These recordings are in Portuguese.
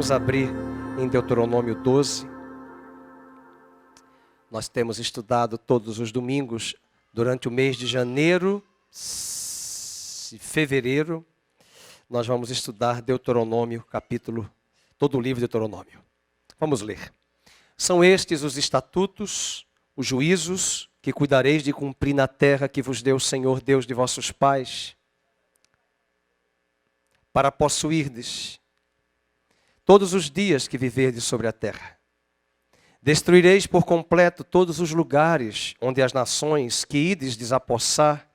Vamos abrir em Deuteronômio 12. Nós temos estudado todos os domingos durante o mês de janeiro e fevereiro. Nós vamos estudar Deuteronômio, todo o livro de Deuteronômio. Vamos ler. São estes os estatutos, os juízos que cuidareis de cumprir na terra que vos deu o Senhor Deus de vossos pais, para possuirdes todos os dias que viverdes sobre a terra. Destruireis por completo todos os lugares onde as nações que ides desapossar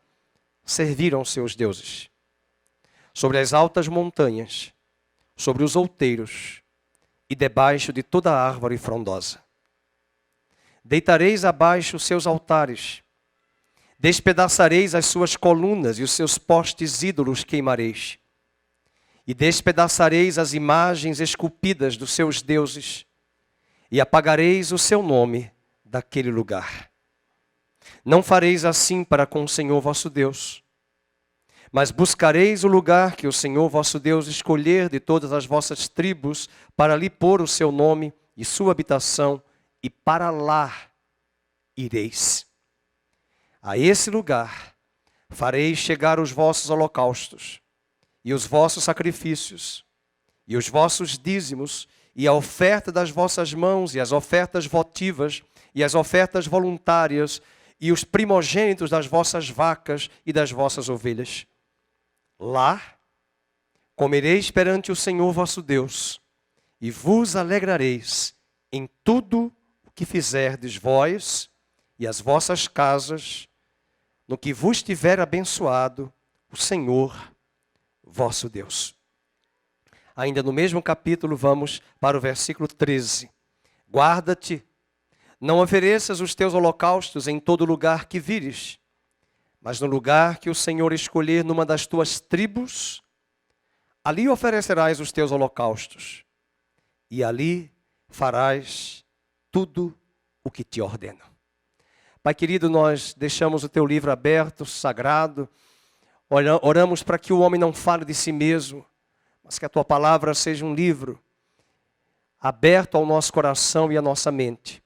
serviram seus deuses. Sobre as altas montanhas, sobre os outeiros e debaixo de toda árvore frondosa. Deitareis abaixo os seus altares, despedaçareis as suas colunas e os seus postes ídolos queimareis. E despedaçareis as imagens esculpidas dos seus deuses, e apagareis o seu nome daquele lugar. Não fareis assim para com o Senhor vosso Deus, mas buscareis o lugar que o Senhor vosso Deus escolher de todas as vossas tribos, para lhe pôr o seu nome e sua habitação, e para lá ireis. A esse lugar fareis chegar os vossos holocaustos, e os vossos sacrifícios, e os vossos dízimos, e a oferta das vossas mãos, e as ofertas votivas, e as ofertas voluntárias, e os primogênitos das vossas vacas e das vossas ovelhas. Lá comereis perante o Senhor vosso Deus, e vos alegrareis em tudo o que fizerdes vós e as vossas casas, no que vos tiver abençoado o Senhor vosso Deus. Ainda no mesmo capítulo, vamos para o versículo 13. Guarda-te, não ofereças os teus holocaustos em todo lugar que vires, mas no lugar que o Senhor escolher numa das tuas tribos, ali oferecerás os teus holocaustos, e ali farás tudo o que te ordeno. Pai querido, nós deixamos o teu livro aberto, sagrado. Oramos para que o homem não fale de si mesmo, mas que a tua palavra seja um livro aberto ao nosso coração e à nossa mente,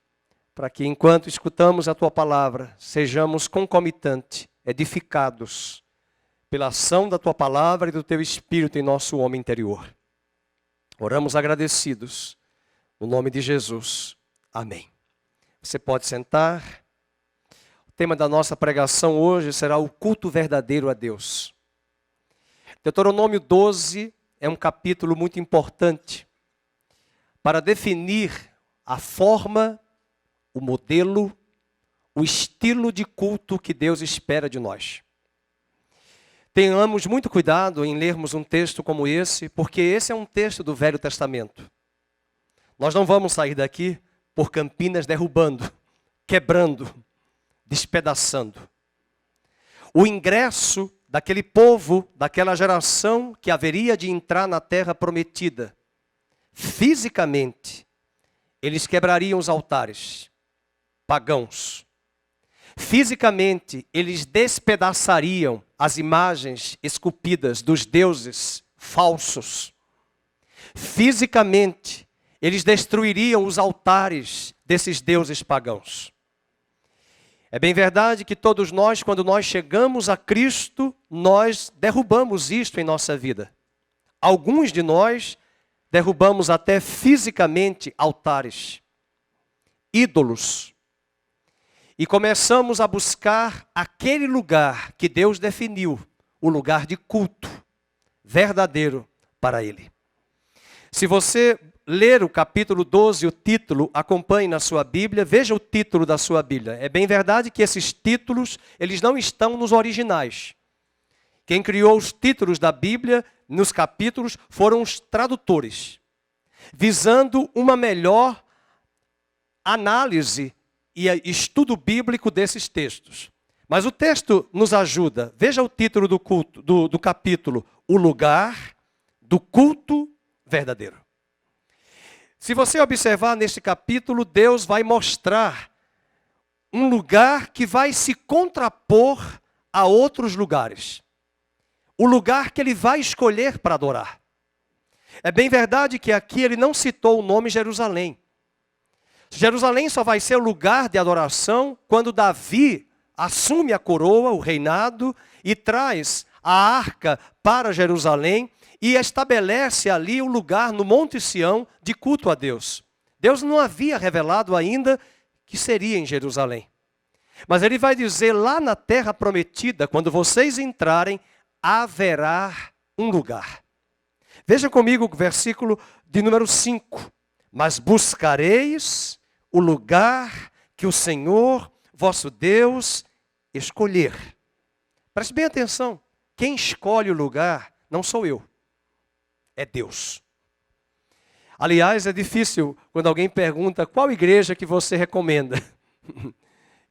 para que enquanto escutamos a tua palavra, sejamos concomitantes, edificados pela ação da tua palavra e do teu Espírito em nosso homem interior. Oramos agradecidos, no nome de Jesus. Amém. Você pode sentar. O tema da nossa pregação hoje será o culto verdadeiro a Deus. Deuteronômio 12 é um capítulo muito importante para definir a forma, o modelo, o estilo de culto que Deus espera de nós. Tenhamos muito cuidado em lermos um texto como esse, porque esse é um texto do Velho Testamento. Nós não vamos sair daqui por Campinas derrubando, quebrando, despedaçando. O ingresso daquele povo, daquela geração que haveria de entrar na terra prometida, fisicamente, eles quebrariam os altares pagãos. Fisicamente, eles despedaçariam as imagens esculpidas dos deuses falsos. Fisicamente, eles destruiriam os altares desses deuses pagãos. É bem verdade que todos nós, quando nós chegamos a Cristo, nós derrubamos isto em nossa vida. Alguns de nós derrubamos até fisicamente altares, ídolos. E começamos a buscar aquele lugar que Deus definiu, o lugar de culto verdadeiro para Ele. Se você ler o capítulo 12, o título, acompanhe na sua Bíblia, veja o título da sua Bíblia. É bem verdade que esses títulos, eles não estão nos originais. Quem criou os títulos da Bíblia, nos capítulos, foram os tradutores, visando uma melhor análise e estudo bíblico desses textos. Mas o texto nos ajuda. Veja o título do capítulo, o lugar do culto verdadeiro. Se você observar neste capítulo, Deus vai mostrar um lugar que vai se contrapor a outros lugares. O lugar que Ele vai escolher para adorar. É bem verdade que aqui ele não citou o nome Jerusalém. Jerusalém só vai ser o lugar de adoração quando Davi assume a coroa, o reinado, e traz a arca para Jerusalém e estabelece ali o lugar no Monte Sião de culto a Deus. Deus não havia revelado ainda que seria em Jerusalém. Mas ele vai dizer lá na terra prometida, quando vocês entrarem, haverá um lugar. Veja comigo o versículo de número 5. Mas buscareis o lugar que o Senhor, vosso Deus, escolher. Preste bem atenção. Quem escolhe o lugar não sou eu. É Deus. Aliás, é difícil quando alguém pergunta qual igreja que você recomenda.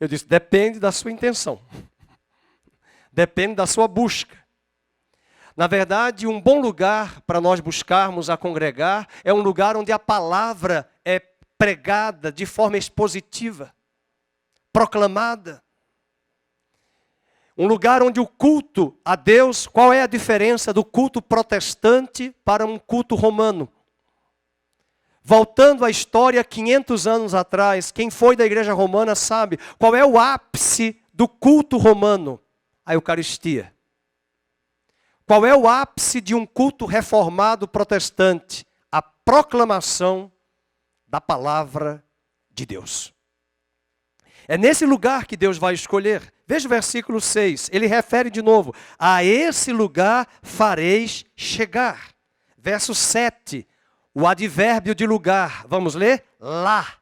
Eu disse, depende da sua intenção. Depende da sua busca. Na verdade, um bom lugar para nós buscarmos a congregar é um lugar onde a palavra é pregada de forma expositiva, proclamada. Um lugar onde o culto a Deus, qual é a diferença do culto protestante para um culto romano? Voltando à história 500 anos atrás, quem foi da igreja romana sabe qual é o ápice do culto romano? A Eucaristia. Qual é o ápice de um culto reformado protestante? A proclamação da palavra de Deus. É nesse lugar que Deus vai escolher. Veja o versículo 6. Ele refere de novo. A esse lugar fareis chegar. Verso 7. O advérbio de lugar. Vamos ler? Lá.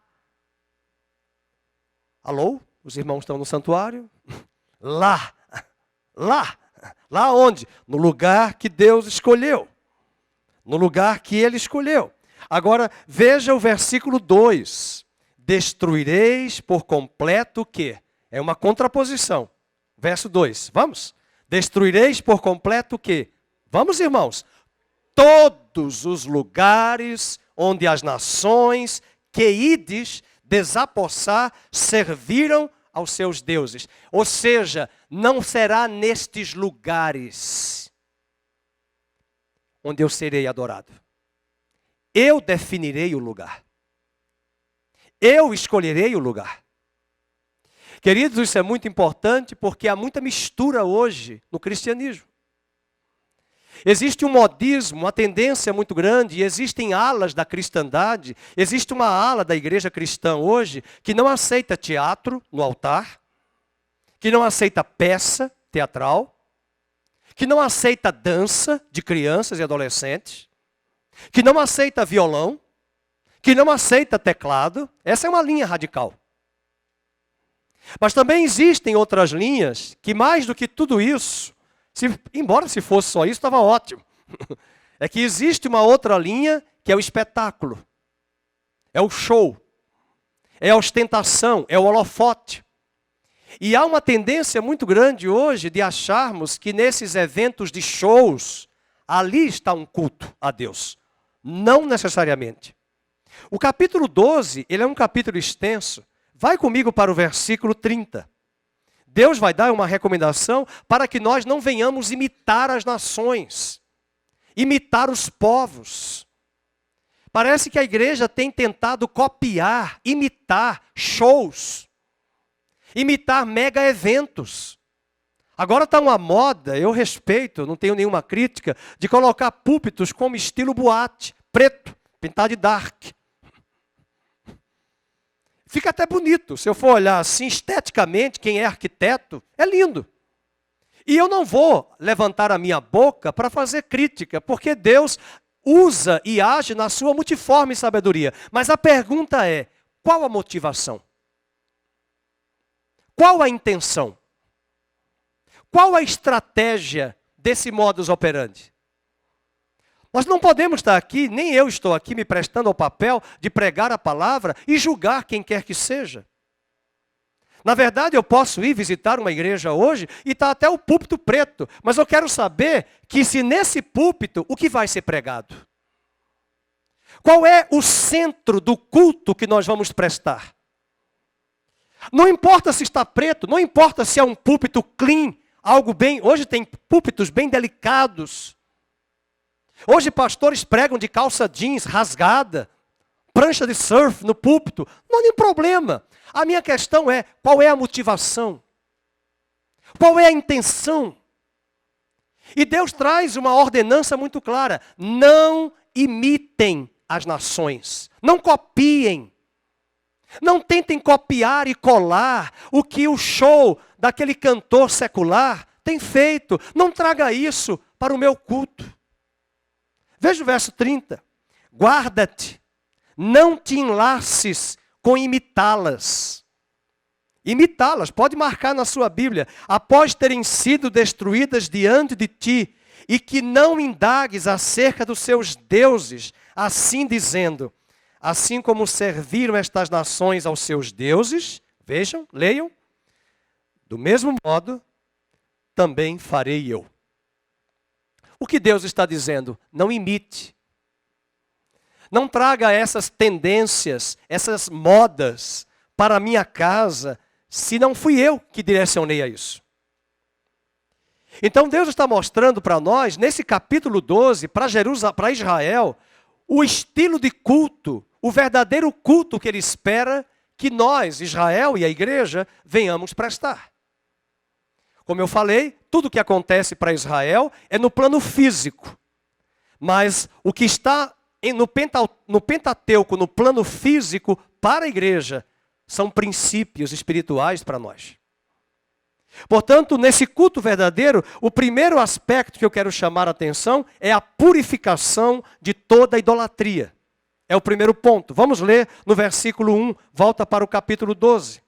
Alô? Os irmãos estão no santuário? Lá. Lá. Lá onde? No lugar que Deus escolheu. No lugar que Ele escolheu. Agora, veja o versículo 2. Destruireis por completo o quê? É uma contraposição. Verso 2. Vamos? Destruireis por completo o quê? Vamos, irmãos? Todos os lugares onde as nações que ides desapossar serviram aos seus deuses. Ou seja, não será nestes lugares onde eu serei adorado. Eu definirei o lugar. Eu escolherei o lugar. Queridos, isso é muito importante porque há muita mistura hoje no cristianismo. Existe um modismo, uma tendência muito grande, e existem alas da cristandade, existe uma ala da igreja cristã hoje que não aceita teatro no altar, que não aceita peça teatral, que não aceita dança de crianças e adolescentes, que não aceita violão, que não aceita teclado. Essa é uma linha radical. Mas também existem outras linhas que, mais do que tudo isso, embora se fosse só isso, estava ótimo. É que existe uma outra linha que é o espetáculo. É o show. É a ostentação, é o holofote. E há uma tendência muito grande hoje de acharmos que nesses eventos de shows, ali está um culto a Deus. Não necessariamente. O capítulo 12, ele é um capítulo extenso. Vai comigo para o versículo 30. Deus vai dar uma recomendação para que nós não venhamos imitar as nações, imitar os povos. Parece que a igreja tem tentado copiar, imitar shows, imitar mega eventos. Agora está uma moda, eu respeito, não tenho nenhuma crítica, de colocar púlpitos como estilo boate, preto, pintado de dark. Fica até bonito, se eu for olhar assim esteticamente, quem é arquiteto, é lindo. E eu não vou levantar a minha boca para fazer crítica, porque Deus usa e age na sua multiforme sabedoria. Mas a pergunta é, qual a motivação? Qual a intenção? Qual a estratégia desse modus operandi? Nós não podemos estar aqui, nem eu estou aqui me prestando ao papel de pregar a palavra e julgar quem quer que seja. Na verdade, eu posso ir visitar uma igreja hoje e está até o púlpito preto, mas eu quero saber que se nesse púlpito, o que vai ser pregado? Qual é o centro do culto que nós vamos prestar? Não importa se está preto, não importa se é um púlpito clean, algo bem... Hoje tem púlpitos bem delicados. Hoje pastores pregam de calça jeans rasgada, prancha de surf no púlpito. Não há nenhum problema. A minha questão é, qual é a motivação? Qual é a intenção? E Deus traz uma ordenança muito clara. Não imitem as nações. Não copiem. Não tentem copiar e colar o que o show daquele cantor secular tem feito. Não traga isso para o meu culto. Veja o verso 30. Guarda-te, não te enlaces com imitá-las. Imitá-las, pode marcar na sua Bíblia. Após terem sido destruídas diante de ti, e que não indagues acerca dos seus deuses, assim dizendo, assim como serviram estas nações aos seus deuses, vejam, leiam, do mesmo modo, também farei eu. O que Deus está dizendo? Não imite. Não traga essas tendências, essas modas para a minha casa, se não fui eu que direcionei a isso. Então Deus está mostrando para nós, nesse capítulo 12, para Israel, o estilo de culto, o verdadeiro culto que Ele espera que nós, Israel e a igreja, venhamos prestar. Como eu falei, tudo que acontece para Israel é no plano físico. Mas o que está no Pentateuco, no plano físico, para a igreja, são princípios espirituais para nós. Portanto, nesse culto verdadeiro, o primeiro aspecto que eu quero chamar a atenção é a purificação de toda a idolatria. É o primeiro ponto. Vamos ler no versículo 1, volta para o capítulo 12.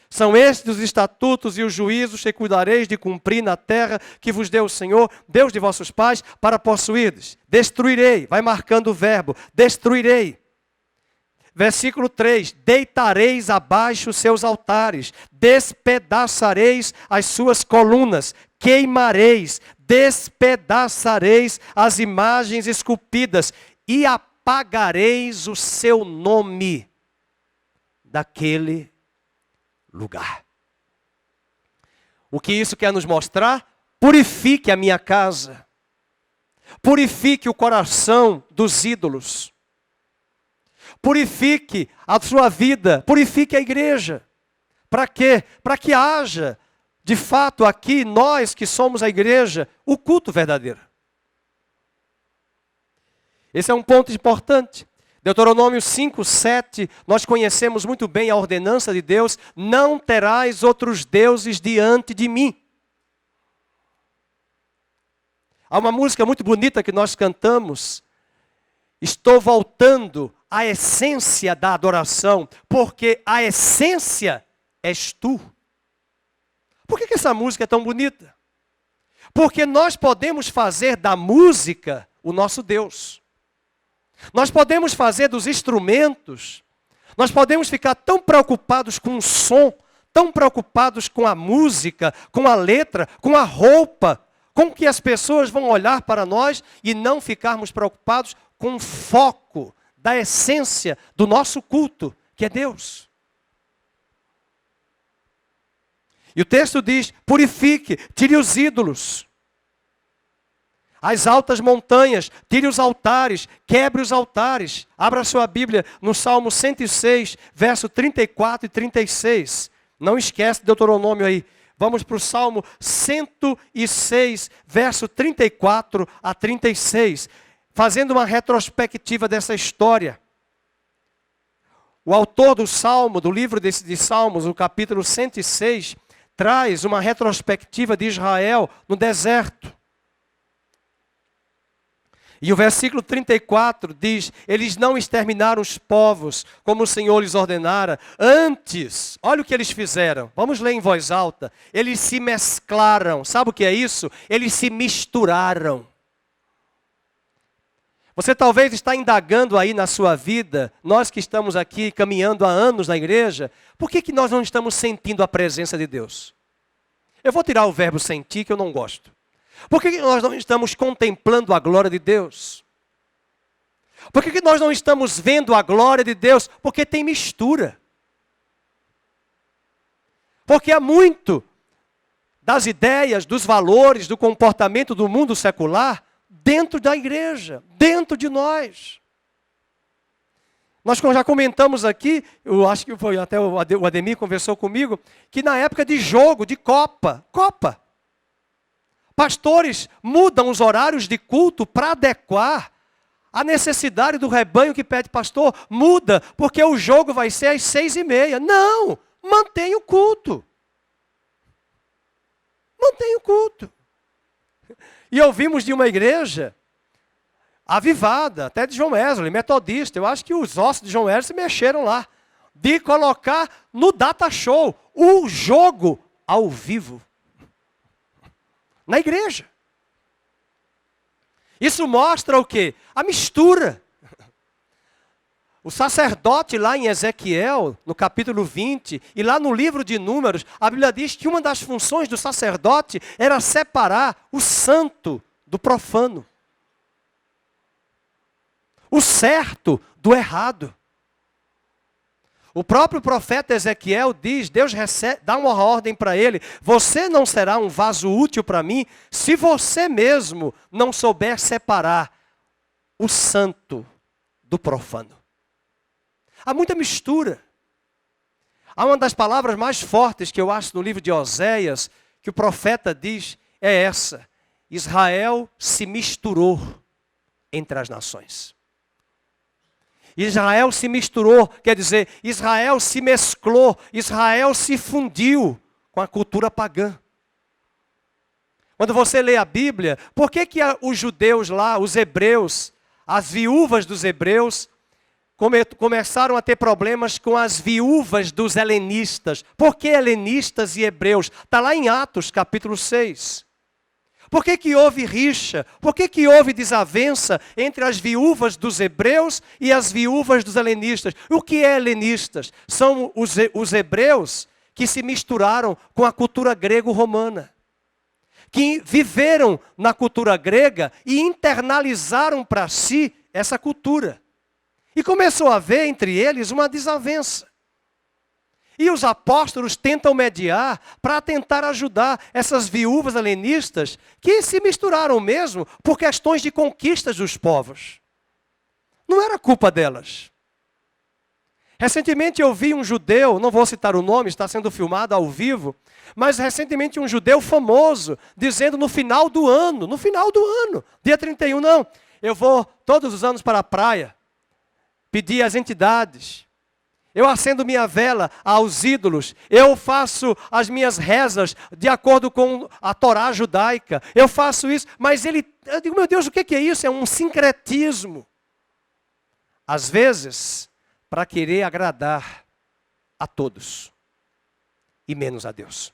São estes os estatutos e os juízos que cuidareis de cumprir na terra que vos deu o Senhor, Deus de vossos pais, para possuirdes. Destruirei, vai marcando o verbo, destruirei. Versículo 3, deitareis abaixo os seus altares, despedaçareis as suas colunas, queimareis, despedaçareis as imagens esculpidas e apagareis o seu nome daquele lugar. O que isso quer nos mostrar? Purifique a minha casa, purifique o coração dos ídolos. Purifique a sua vida, purifique a igreja. Para quê? Para que haja, de fato, aqui, nós que somos a igreja, o culto verdadeiro. Esse é um ponto importante. Deuteronômio 5, 7, nós conhecemos muito bem a ordenança de Deus, não terás outros deuses diante de mim. Há uma música muito bonita que nós cantamos, estou voltando à essência da adoração, porque a essência és tu. Por que essa música é tão bonita? Porque nós podemos fazer da música o nosso Deus. Nós podemos fazer dos instrumentos, nós podemos ficar tão preocupados com o som, tão preocupados com a música, com a letra, com a roupa, com que as pessoas vão olhar para nós e não ficarmos preocupados com o foco da essência do nosso culto, que é Deus. E o texto diz, purifique, tire os ídolos, as altas montanhas, tire os altares, quebre os altares. Abra sua Bíblia no Salmo 106, verso 34 e 36. Não esquece Deuteronômio aí. Vamos para o Salmo 106, verso 34 a 36. Fazendo uma retrospectiva dessa história. O autor do Salmo, do livro de Salmos, o capítulo 106, traz uma retrospectiva de Israel no deserto. E o versículo 34 diz, eles não exterminaram os povos como o Senhor lhes ordenara. Antes, olha o que eles fizeram. Vamos ler em voz alta. Eles se mesclaram. Sabe o que é isso? Eles se misturaram. Você talvez está indagando aí na sua vida, nós que estamos aqui caminhando há anos na igreja, por que nós não estamos sentindo a presença de Deus? Eu vou tirar o verbo sentir, que eu não gosto. Por que nós não estamos contemplando a glória de Deus? Por que nós não estamos vendo a glória de Deus? Porque tem mistura. Porque há muito das ideias, dos valores, do comportamento do mundo secular dentro da igreja, dentro de nós. Nós já comentamos aqui, eu acho que foi até o Ademir conversou comigo, que na época de jogo, de Copa, pastores mudam os horários de culto para adequar a necessidade do rebanho que pede pastor. Muda, porque o jogo vai ser às 6h30. Não, mantém o culto. Mantém o culto. E ouvimos de uma igreja avivada, até de João Wesley, metodista. Eu acho que os ossos de João Wesley se mexeram lá. De colocar no data show o jogo ao vivo. Na igreja. Isso mostra o quê? A mistura. O sacerdote lá em Ezequiel, no capítulo 20, e lá no livro de Números, a Bíblia diz que uma das funções do sacerdote era separar o santo do profano. O certo do errado. O próprio profeta Ezequiel diz, Deus dá uma ordem para ele: você não será um vaso útil para mim se você mesmo não souber separar o santo do profano. Há muita mistura. Há uma das palavras mais fortes que eu acho no livro de Oséias, que o profeta diz, é essa: Israel se misturou entre as nações. Israel se misturou, quer dizer, Israel se mesclou, Israel se fundiu com a cultura pagã. Quando você lê a Bíblia, por que os judeus lá, os hebreus, as viúvas dos hebreus, começaram a ter problemas com as viúvas dos helenistas? Por que helenistas e hebreus? Está lá em Atos, capítulo 6. Por que houve rixa? Por que houve desavença entre as viúvas dos hebreus e as viúvas dos helenistas? O que é helenistas? São os hebreus que se misturaram com a cultura grego-romana, que viveram na cultura grega e internalizaram para si essa cultura. E começou a haver entre eles uma desavença. E os apóstolos tentam mediar para tentar ajudar essas viúvas helenistas que se misturaram mesmo por questões de conquistas dos povos. Não era culpa delas. Recentemente eu vi um judeu, não vou citar o nome, está sendo filmado ao vivo, mas recentemente um judeu famoso dizendo no final do ano, dia 31, não, eu vou todos os anos para a praia, pedir às entidades, eu acendo minha vela aos ídolos, eu faço as minhas rezas de acordo com a Torá judaica, eu faço isso, mas eu digo, meu Deus, o que é isso? É um sincretismo. Às vezes, para querer agradar a todos, e menos a Deus.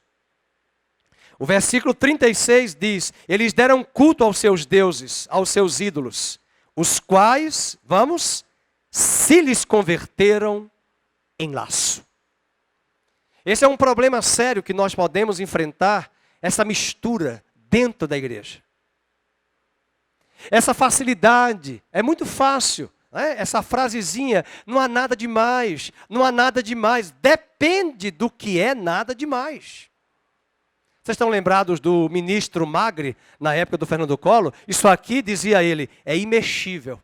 O versículo 36 diz, eles deram culto aos seus deuses, aos seus ídolos, os quais, se lhes converteram em laço. Esse é um problema sério que nós podemos enfrentar, essa mistura dentro da igreja. Essa facilidade, é muito fácil, né? Essa frasezinha, não há nada demais, não há nada demais, depende do que é nada demais. Vocês estão lembrados do ministro Magre, na época do Fernando Collor? Isso aqui, dizia ele, é imexível.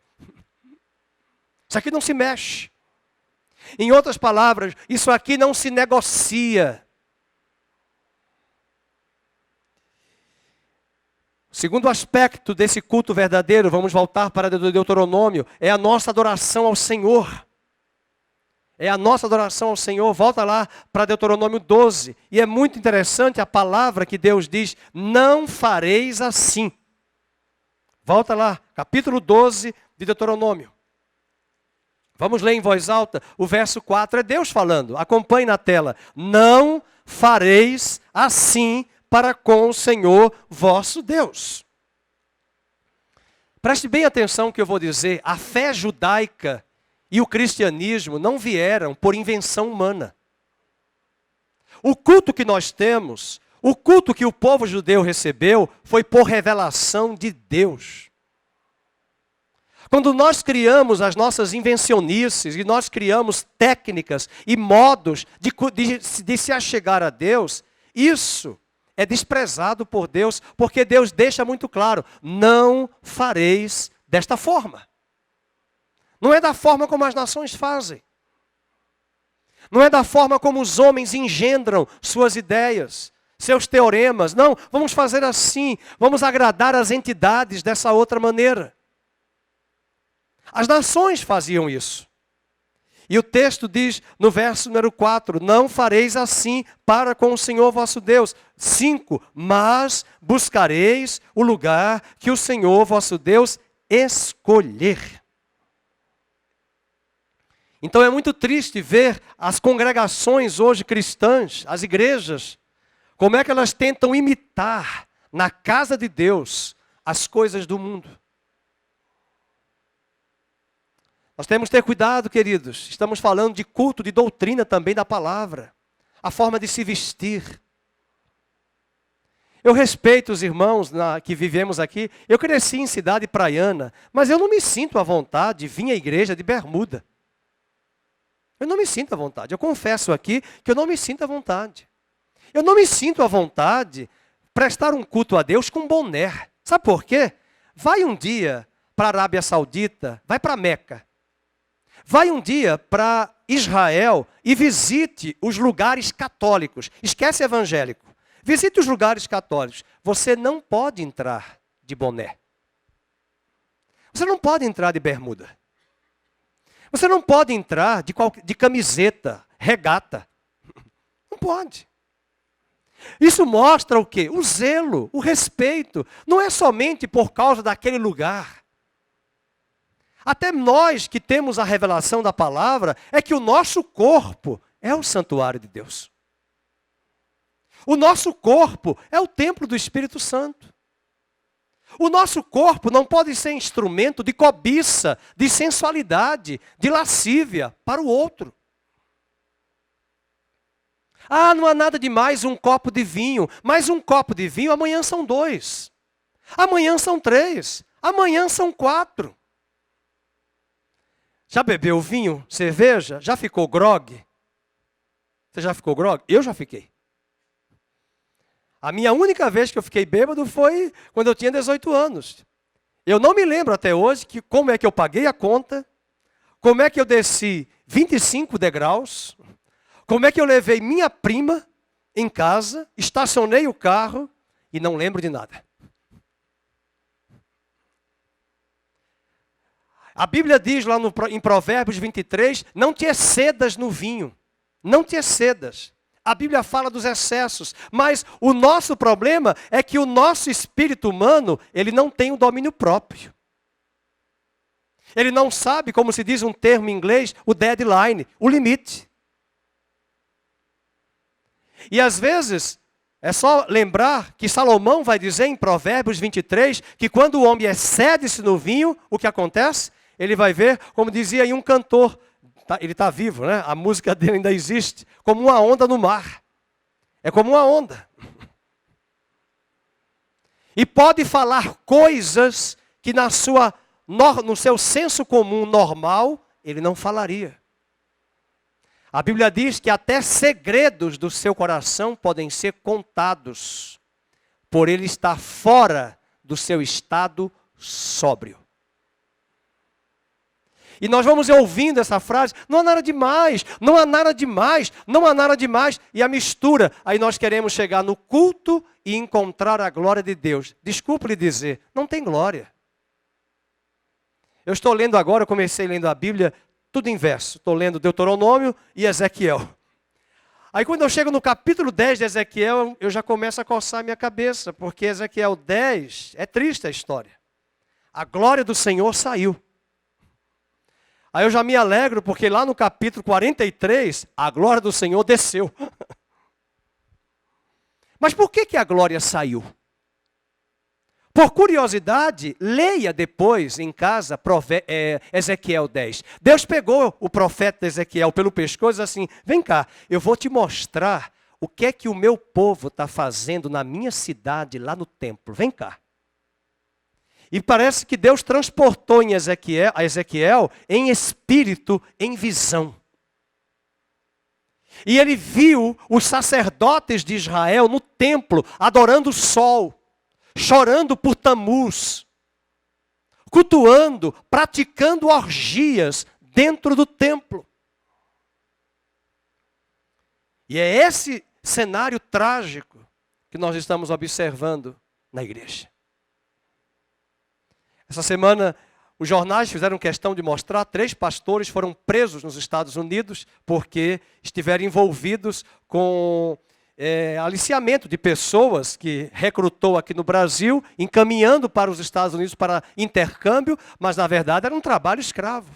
Isso aqui não se mexe. Em outras palavras, isso aqui não se negocia. O segundo aspecto desse culto verdadeiro, vamos voltar para Deuteronômio, é a nossa adoração ao Senhor. É a nossa adoração ao Senhor. Volta lá para Deuteronômio 12. E é muito interessante a palavra que Deus diz, não fareis assim. Volta lá, capítulo 12 de Deuteronômio. Vamos ler em voz alta, o verso 4, é Deus falando, acompanhe na tela. Não fareis assim para com o Senhor vosso Deus. Preste bem atenção no que eu vou dizer, a fé judaica e o cristianismo não vieram por invenção humana. O culto que nós temos, o culto que o povo judeu recebeu, foi por revelação de Deus. Quando nós criamos as nossas invencionices, e nós criamos técnicas e modos de se achegar a Deus, isso é desprezado por Deus, porque Deus deixa muito claro, não fareis desta forma. Não é da forma como as nações fazem. Não é da forma como os homens engendram suas ideias, seus teoremas. Não, vamos fazer assim, vamos agradar as entidades dessa outra maneira. As nações faziam isso. E o texto diz no verso número 4, não fareis assim para com o Senhor vosso Deus. 5, mas buscareis o lugar que o Senhor vosso Deus escolher. Então é muito triste ver as congregações hoje cristãs, as igrejas, como é que elas tentam imitar na casa de Deus as coisas do mundo. Nós temos que ter cuidado, queridos. Estamos falando de culto, de doutrina também da palavra. A forma de se vestir. Eu respeito os irmãos que vivemos aqui. Eu cresci em cidade praiana, mas eu não me sinto à vontade de vir à igreja de bermuda. Eu não me sinto à vontade. Eu confesso aqui que eu não me sinto à vontade. Eu não me sinto à vontade de prestar um culto a Deus com boné. Sabe por quê? Vai um dia para a Arábia Saudita, vai para Meca. Vai um dia para Israel e visite os lugares católicos. Esquece evangélico. Visite os lugares católicos. Você não pode entrar de boné. Você não pode entrar de bermuda. Você não pode entrar de camiseta, regata. Não pode. Isso mostra o quê? O zelo, o respeito. Não é somente por causa daquele lugar. Até nós que temos a revelação da palavra, é que o nosso corpo é o santuário de Deus. O nosso corpo é o templo do Espírito Santo. O nosso corpo não pode ser instrumento de cobiça, de sensualidade, de lascívia para o outro. Ah, não há nada de mais um copo de vinho. Mais um copo de vinho, amanhã são 2. Amanhã são 3. Amanhã são 4. Já bebeu vinho, cerveja? Já ficou grogue? Você já ficou grogue? Eu já fiquei. A minha única vez que eu fiquei bêbado foi quando eu tinha 18 anos. Eu não me lembro até hoje como é que eu paguei a conta, como é que eu desci 25 degraus, como é que eu levei minha prima em casa, estacionei o carro e não lembro de nada. A Bíblia diz lá em Provérbios 23, não te excedas no vinho, não te excedas. A Bíblia fala dos excessos, mas o nosso problema é que o nosso espírito humano, ele não tem o domínio próprio. Ele não sabe, como se diz um termo em inglês, o deadline, o limite. E às vezes, é só lembrar que Salomão vai dizer em Provérbios 23, que quando o homem excede-se no vinho, o que acontece? Ele vai ver, como dizia aí um cantor, ele está vivo, né? A música dele ainda existe. Como uma onda no mar. É como uma onda. E pode falar coisas que no seu senso comum normal, ele não falaria. A Bíblia diz que até segredos do seu coração podem ser contados, por ele estar fora do seu estado sóbrio. E nós vamos ouvindo essa frase, não há nada demais, não há nada demais, não há nada demais. E a mistura, aí nós queremos chegar no culto e encontrar a glória de Deus. Desculpe lhe dizer, não tem glória. Eu estou lendo agora, eu comecei lendo a Bíblia, tudo em verso. Estou lendo Deuteronômio e Ezequiel. Aí quando eu chego no capítulo 10 de Ezequiel, eu já começo a coçar a minha cabeça, porque Ezequiel 10, é triste a história. A glória do Senhor saiu. Aí eu já me alegro, porque lá no capítulo 43, a glória do Senhor desceu. Mas por que a glória saiu? Por curiosidade, leia depois em casa Ezequiel 10. Deus pegou o profeta Ezequiel pelo pescoço e disse assim, vem cá, eu vou te mostrar o que é que o meu povo está fazendo na minha cidade, lá no templo. Vem cá. E parece que Deus transportou a Ezequiel em espírito, em visão. E ele viu os sacerdotes de Israel no templo, adorando o sol, chorando por Tamuz, cultuando, praticando orgias dentro do templo. E é esse cenário trágico que nós estamos observando na igreja. Essa semana, os jornais fizeram questão de mostrar 3 pastores foram presos nos Estados Unidos porque estiveram envolvidos com aliciamento de pessoas que recrutou aqui no Brasil, encaminhando para os Estados Unidos para intercâmbio, mas na verdade era um trabalho escravo.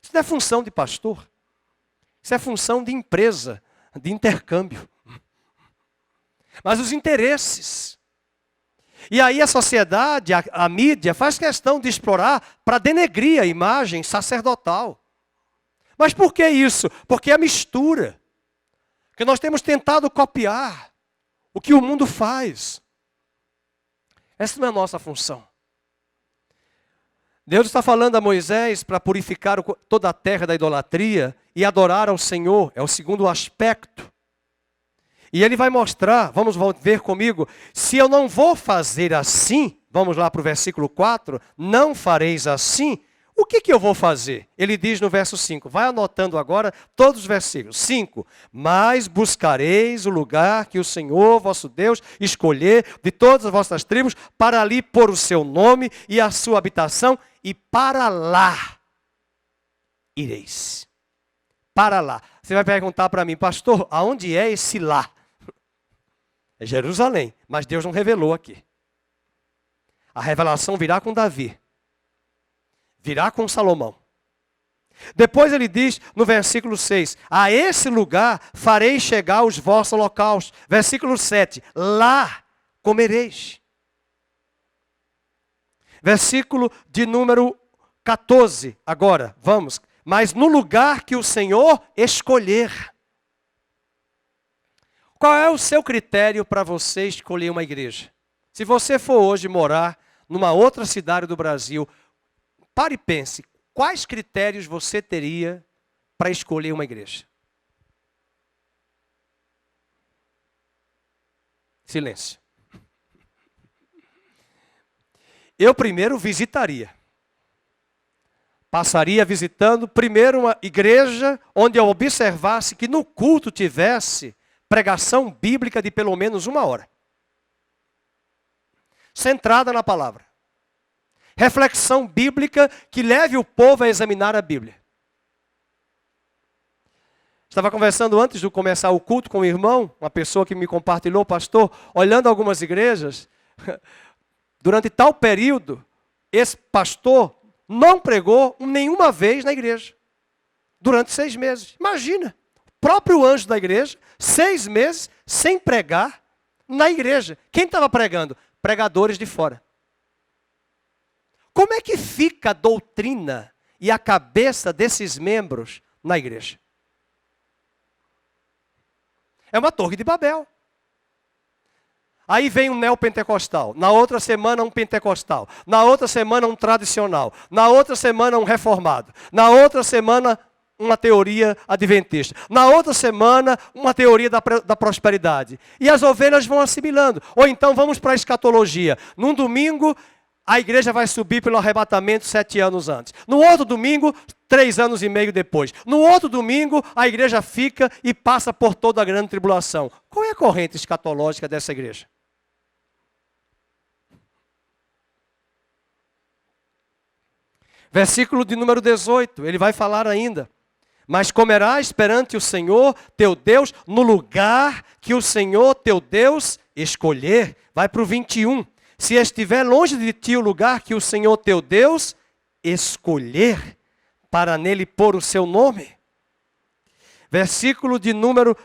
Isso não é função de pastor. Isso é função de empresa, de intercâmbio. Mas os interesses. E aí a sociedade, a mídia, faz questão de explorar para denegrir a imagem sacerdotal. Mas por que isso? Porque é a mistura. Porque nós temos tentado copiar o que o mundo faz. Essa não é a nossa função. Deus está falando a Moisés para purificar toda a terra da idolatria e adorar ao Senhor. É o segundo aspecto. E ele vai mostrar, vamos ver comigo, se eu não vou fazer assim, vamos lá para o versículo 4, não fareis assim, o que eu vou fazer? Ele diz no verso 5, vai anotando agora todos os versículos. 5, mas buscareis o lugar que o Senhor, vosso Deus, escolher de todas as vossas tribos, para ali pôr o seu nome e a sua habitação, e para lá ireis. Para lá. Você vai perguntar para mim, pastor, aonde é esse lá? É Jerusalém, mas Deus não revelou aqui. A revelação virá com Davi. Virá com Salomão. Depois ele diz no versículo 6, a esse lugar farei chegar os vossos holocaustos. Versículo 7, lá comereis. Versículo de número 14, agora, vamos. Mas no lugar que o Senhor escolher. Qual é o seu critério para você escolher uma igreja? Se você for hoje morar numa outra cidade do Brasil, pare e pense, quais critérios você teria para escolher uma igreja? Silêncio. Eu primeiro visitaria. Passaria visitando primeiro uma igreja onde eu observasse que no culto tivesse pregação bíblica de pelo menos 1 hora. Centrada na palavra. Reflexão bíblica que leve o povo a examinar a Bíblia. Estava conversando antes de começar o culto com um irmão, uma pessoa que me compartilhou, pastor, olhando algumas igrejas, durante tal período, esse pastor não pregou nenhuma vez na igreja. Durante 6 meses. Imagina, o próprio anjo da igreja, 6 meses sem pregar na igreja. Quem estava pregando? Pregadores de fora. Como é que fica a doutrina e a cabeça desses membros na igreja? É uma torre de Babel. Aí vem um neopentecostal, na outra semana um pentecostal, na outra semana um tradicional, na outra semana um reformado, na outra semana uma teoria adventista, na outra semana uma teoria da prosperidade. E as ovelhas vão assimilando. Ou então vamos para a escatologia. Num domingo a igreja vai subir pelo arrebatamento 7 anos antes. No outro domingo, 3 anos e meio depois. No outro domingo, a igreja fica e passa por toda a grande tribulação. Qual é a corrente escatológica dessa igreja? Versículo de número 18, ele vai falar ainda. Mas comerás perante o Senhor teu Deus no lugar que o Senhor teu Deus escolher. Vai para o 21. Se estiver longe de ti o lugar que o Senhor teu Deus escolher, para nele pôr o seu nome. Versículo de número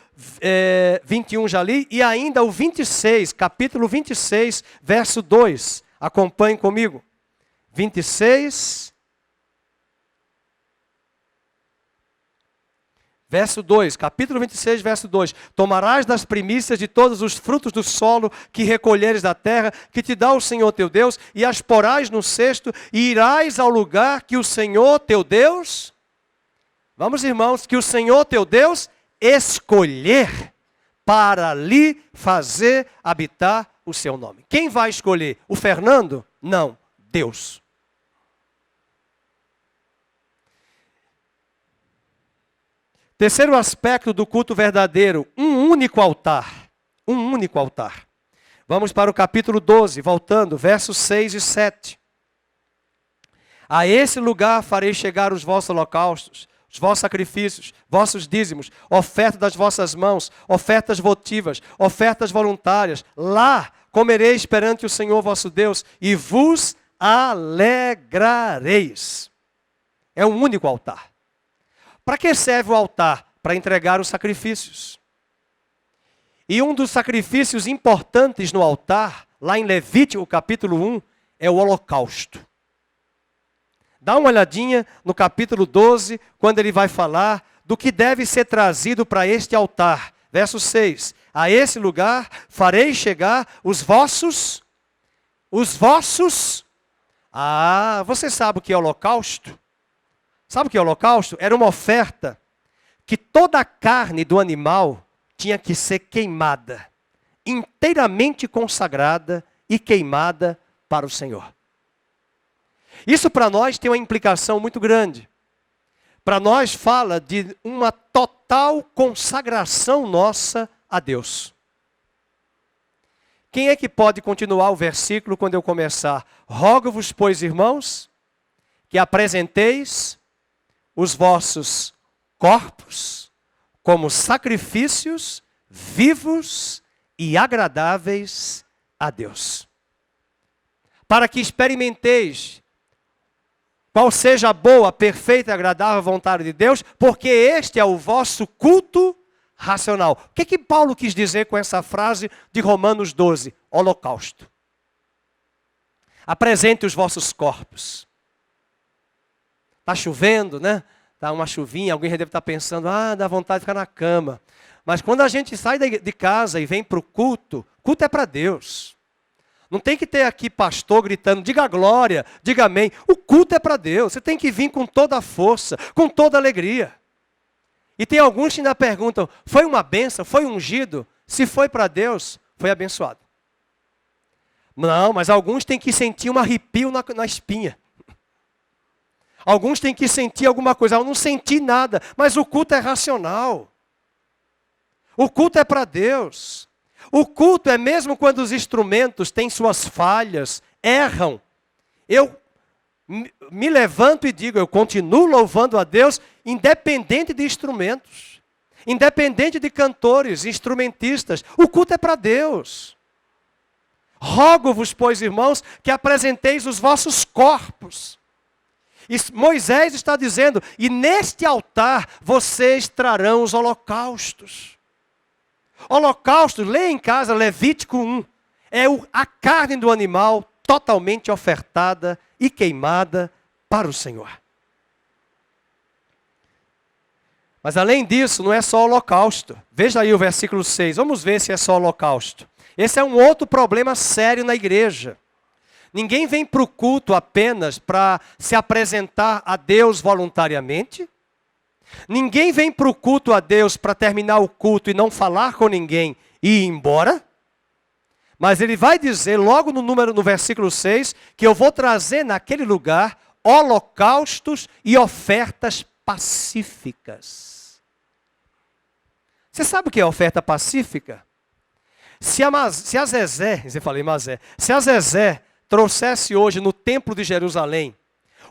21 já li. E ainda o 26, capítulo 26, verso 2. Acompanhe comigo. 26... Verso 2, capítulo 26, verso 2. Tomarás das primícias de todos os frutos do solo que recolheres da terra, que te dá o Senhor teu Deus, e as porás no cesto, e irás ao lugar que o Senhor teu Deus Vamos, irmãos, que o Senhor teu Deus escolher para lhe fazer habitar o seu nome. Quem vai escolher? O Fernando? Não, Deus. Terceiro aspecto do culto verdadeiro, um único altar. Um único altar. Vamos para o capítulo 12, voltando, versos 6 e 7. A esse lugar farei chegar os vossos holocaustos, os vossos sacrifícios, vossos dízimos, oferta das vossas mãos, ofertas votivas, ofertas voluntárias. Lá comereis perante o Senhor vosso Deus e vos alegrareis. É um único altar. Para que serve o altar? Para entregar os sacrifícios. E um dos sacrifícios importantes no altar, lá em Levítico capítulo 1, é o holocausto. Dá uma olhadinha no capítulo 12, quando ele vai falar do que deve ser trazido para este altar. Verso 6. A esse lugar farei chegar os vossos. Você sabe o que é holocausto? Sabe o que é holocausto? Era uma oferta que toda a carne do animal tinha que ser queimada, inteiramente consagrada e queimada para o Senhor. Isso para nós tem uma implicação muito grande. Para nós fala de uma total consagração nossa a Deus. Quem é que pode continuar o versículo quando eu começar? Rogo-vos, pois, irmãos, que apresenteis os vossos corpos como sacrifícios vivos e agradáveis a Deus. Para que experimenteis qual seja a boa, perfeita e agradável vontade de Deus, porque este é o vosso culto racional. O que Paulo quis dizer com essa frase de Romanos 12? Holocausto. Apresente os vossos corpos. Está chovendo, né? Está uma chuvinha, alguém já deve estar pensando, dá vontade de ficar na cama. Mas quando a gente sai de casa e vem para o culto é para Deus. Não tem que ter aqui pastor gritando, diga glória, diga amém. O culto é para Deus. Você tem que vir com toda a força, com toda a alegria. E tem alguns que ainda perguntam, foi uma bênção, foi ungido? Se foi para Deus, foi abençoado. Não, mas alguns têm que sentir um arrepio na espinha. Alguns têm que sentir alguma coisa. Eu não senti nada, mas o culto é racional. O culto é para Deus. O culto é mesmo quando os instrumentos têm suas falhas, erram. Eu me levanto e digo, eu continuo louvando a Deus, independente de instrumentos. Independente de cantores, instrumentistas. O culto é para Deus. Rogo-vos, pois, irmãos, que apresenteis os vossos corpos. E Moisés está dizendo, e neste altar vocês trarão os holocaustos. Holocausto, leia em casa Levítico 1. É a carne do animal totalmente ofertada e queimada para o Senhor. Mas além disso, não é só holocausto. Veja aí o versículo 6. Vamos ver se é só holocausto. Esse é um outro problema sério na igreja. Ninguém vem para o culto apenas para se apresentar a Deus voluntariamente. Ninguém vem para o culto a Deus para terminar o culto e não falar com ninguém e ir embora. Mas ele vai dizer logo no versículo 6 que eu vou trazer naquele lugar holocaustos e ofertas pacíficas. Você sabe o que é oferta pacífica? Se a Zezé trouxesse hoje no templo de Jerusalém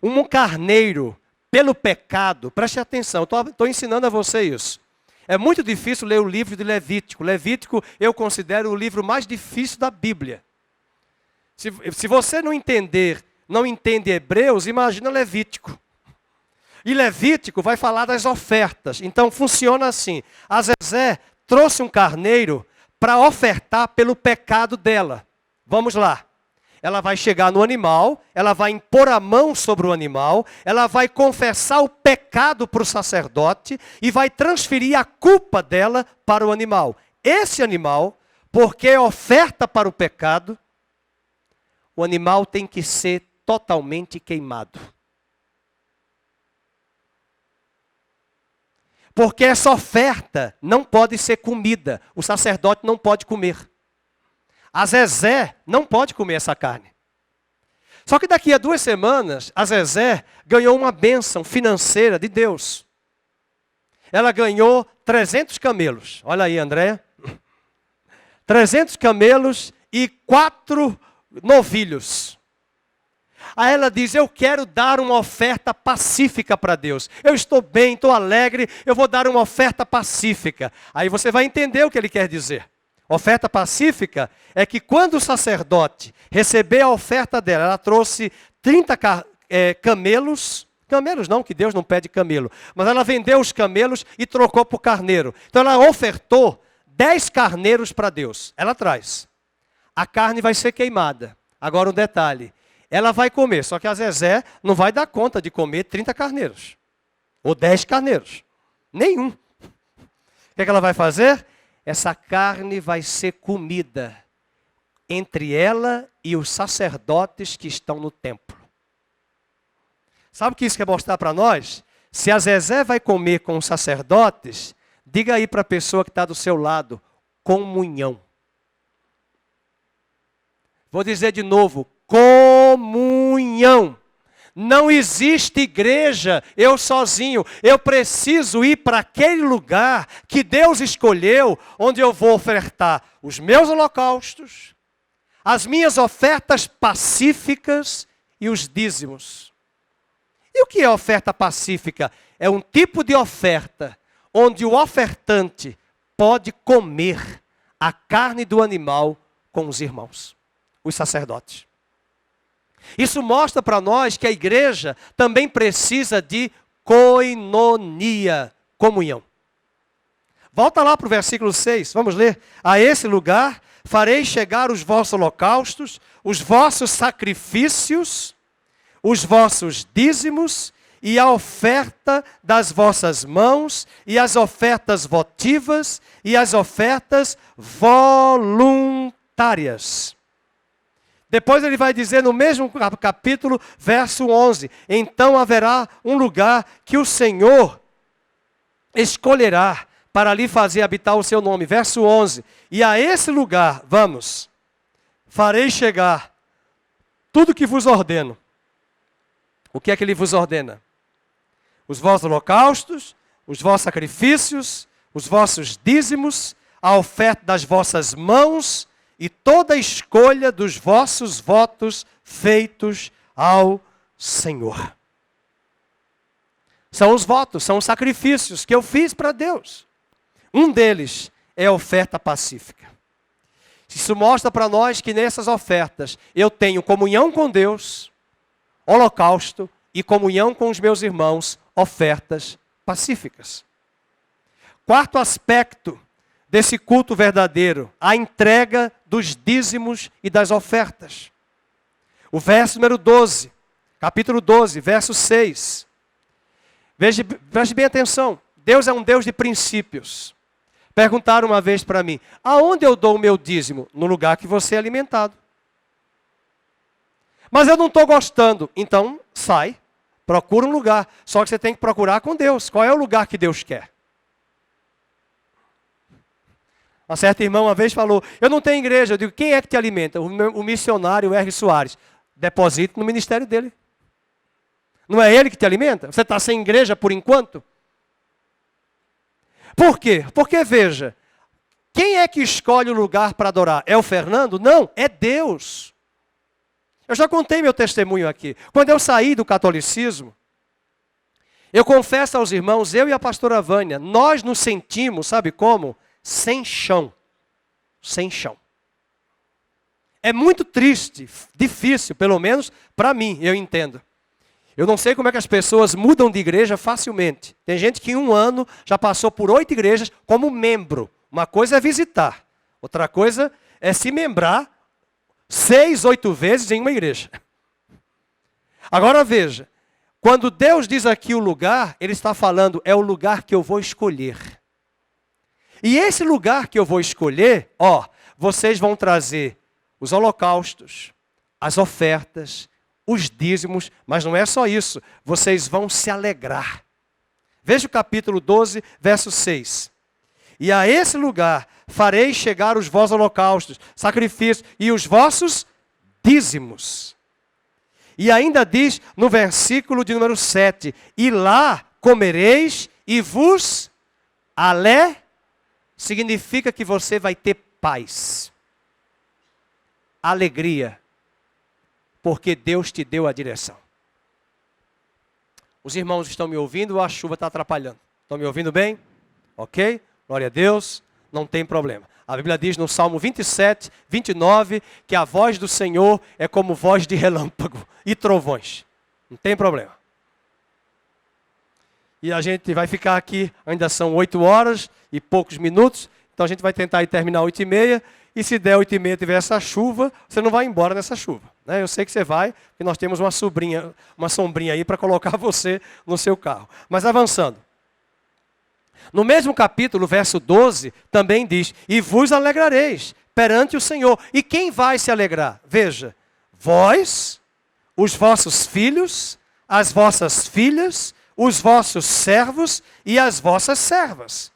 um carneiro pelo pecado, preste atenção, estou ensinando a você isso. É muito difícil ler o livro de Levítico. Levítico eu considero o livro mais difícil da Bíblia. Se você não entende Hebreus, imagina Levítico. E Levítico vai falar das ofertas. Então funciona assim. A Zezé trouxe um carneiro para ofertar pelo pecado dela. Vamos lá. Ela vai chegar no animal, ela vai impor a mão sobre o animal, ela vai confessar o pecado para o sacerdote e vai transferir a culpa dela para o animal. Esse animal, porque é oferta para o pecado, o animal tem que ser totalmente queimado. Porque essa oferta não pode ser comida. O sacerdote não pode comer. A Zezé não pode comer essa carne. Só que daqui a 2 semanas, a Zezé ganhou uma bênção financeira de Deus. Ela ganhou 300 camelos. Olha aí, Andréia. 300 camelos e 4 novilhos. Aí ela diz, eu quero dar uma oferta pacífica para Deus. Eu estou bem, estou alegre, eu vou dar uma oferta pacífica. Aí você vai entender o que ele quer dizer. Oferta pacífica é que quando o sacerdote receber a oferta dela, ela trouxe 30 camelos. Camelos não, que Deus não pede camelo. Mas ela vendeu os camelos e trocou por carneiro. Então ela ofertou 10 carneiros para Deus. Ela traz. A carne vai ser queimada. Agora um detalhe. Ela vai comer, só que a Zezé não vai dar conta de comer 30 carneiros. Ou 10 carneiros. Nenhum. O que ela vai fazer? Essa carne vai ser comida entre ela e os sacerdotes que estão no templo. Sabe o que isso quer mostrar para nós? Se a Zezé vai comer com os sacerdotes, diga aí para a pessoa que está do seu lado, comunhão. Vou dizer de novo, comunhão. Não existe igreja, eu sozinho. Eu preciso ir para aquele lugar que Deus escolheu, onde eu vou ofertar os meus holocaustos, as minhas ofertas pacíficas e os dízimos. E o que é oferta pacífica? É um tipo de oferta onde o ofertante pode comer a carne do animal com os irmãos, os sacerdotes. Isso mostra para nós que a igreja também precisa de koinonia, comunhão. Volta lá para o versículo 6, vamos ler. A esse lugar farei chegar os vossos holocaustos, os vossos sacrifícios, os vossos dízimos e a oferta das vossas mãos e as ofertas votivas e as ofertas voluntárias. Depois ele vai dizer no mesmo capítulo, verso 11. Então haverá um lugar que o Senhor escolherá para ali fazer habitar o seu nome. Verso 11. E a esse lugar, vamos, farei chegar tudo que vos ordeno. O que é que ele vos ordena? Os vossos holocaustos, os vossos sacrifícios, os vossos dízimos, a oferta das vossas mãos e toda a escolha dos vossos votos feitos ao Senhor. São os votos, são os sacrifícios que eu fiz para Deus. Um deles é a oferta pacífica. Isso mostra para nós que nessas ofertas eu tenho comunhão com Deus, holocausto e comunhão com os meus irmãos, ofertas pacíficas. Quarto aspecto desse culto verdadeiro, a entrega dos dízimos e das ofertas. O verso número 12, capítulo 12, verso 6. Preste bem atenção. Deus é um Deus de princípios. Perguntaram uma vez para mim, aonde eu dou o meu dízimo? No lugar que você é alimentado. Mas eu não estou gostando. Então, sai, procura um lugar. Só que você tem que procurar com Deus. Qual é o lugar que Deus quer? Uma certa irmã uma vez falou, eu não tenho igreja. Eu digo, quem é que te alimenta? O missionário R. Soares. Deposite no ministério dele. Não é ele que te alimenta? Você está sem igreja por enquanto? Por quê? Porque, veja, quem é que escolhe o lugar para adorar? É o Fernando? Não, é Deus. Eu já contei meu testemunho aqui. Quando eu saí do catolicismo, eu confesso aos irmãos, eu e a pastora Vânia, nós nos sentimos, sabe como? Sem chão. Sem chão. É muito triste, difícil, pelo menos para mim, eu entendo. Eu não sei como é que as pessoas mudam de igreja facilmente. Tem gente que em um ano já passou por 8 igrejas como membro. Uma coisa é visitar, outra coisa é se membrar 6, 8 vezes em uma igreja. Agora veja, quando Deus diz aqui o lugar, Ele está falando, é o lugar que eu vou escolher. E esse lugar que eu vou escolher, vocês vão trazer os holocaustos, as ofertas, os dízimos, mas não é só isso, vocês vão se alegrar. Veja o capítulo 12, verso 6. E a esse lugar farei chegar os vossos holocaustos, sacrifícios e os vossos dízimos. E ainda diz no versículo de número 7, e lá comereis e vos significa que você vai ter paz, alegria, porque Deus te deu a direção. Os irmãos estão me ouvindo ou a chuva está atrapalhando? Estão me ouvindo bem? Ok? Glória a Deus, não tem problema. A Bíblia diz no Salmo 27, 29, que a voz do Senhor é como voz de relâmpago e trovões. Não tem problema. E a gente vai ficar aqui, ainda são 8 horas e poucos minutos, então a gente vai tentar ir terminar 8h30, e se der 8h30 e tiver essa chuva, você não vai embora nessa chuva. Né? Eu sei que você vai, porque nós temos uma sombrinha aí para colocar você no seu carro. Mas avançando. No mesmo capítulo, verso 12, também diz, e vos alegrareis perante o Senhor. E quem vai se alegrar? Veja, vós, os vossos filhos, as vossas filhas, os vossos servos e as vossas servas.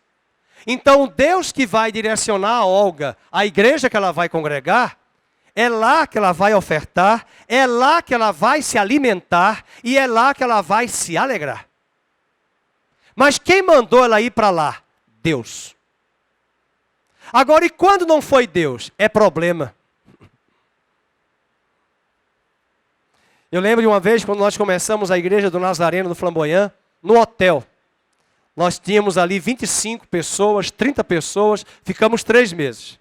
Então, Deus que vai direcionar a Olga, a igreja que ela vai congregar, é lá que ela vai ofertar, é lá que ela vai se alimentar e é lá que ela vai se alegrar. Mas quem mandou ela ir para lá? Deus. Agora, e quando não foi Deus? É problema. Eu lembro de uma vez, quando nós começamos a igreja do Nazareno, no Flamboyant, no hotel. Nós tínhamos ali 25 pessoas, 30 pessoas, ficamos 3 meses.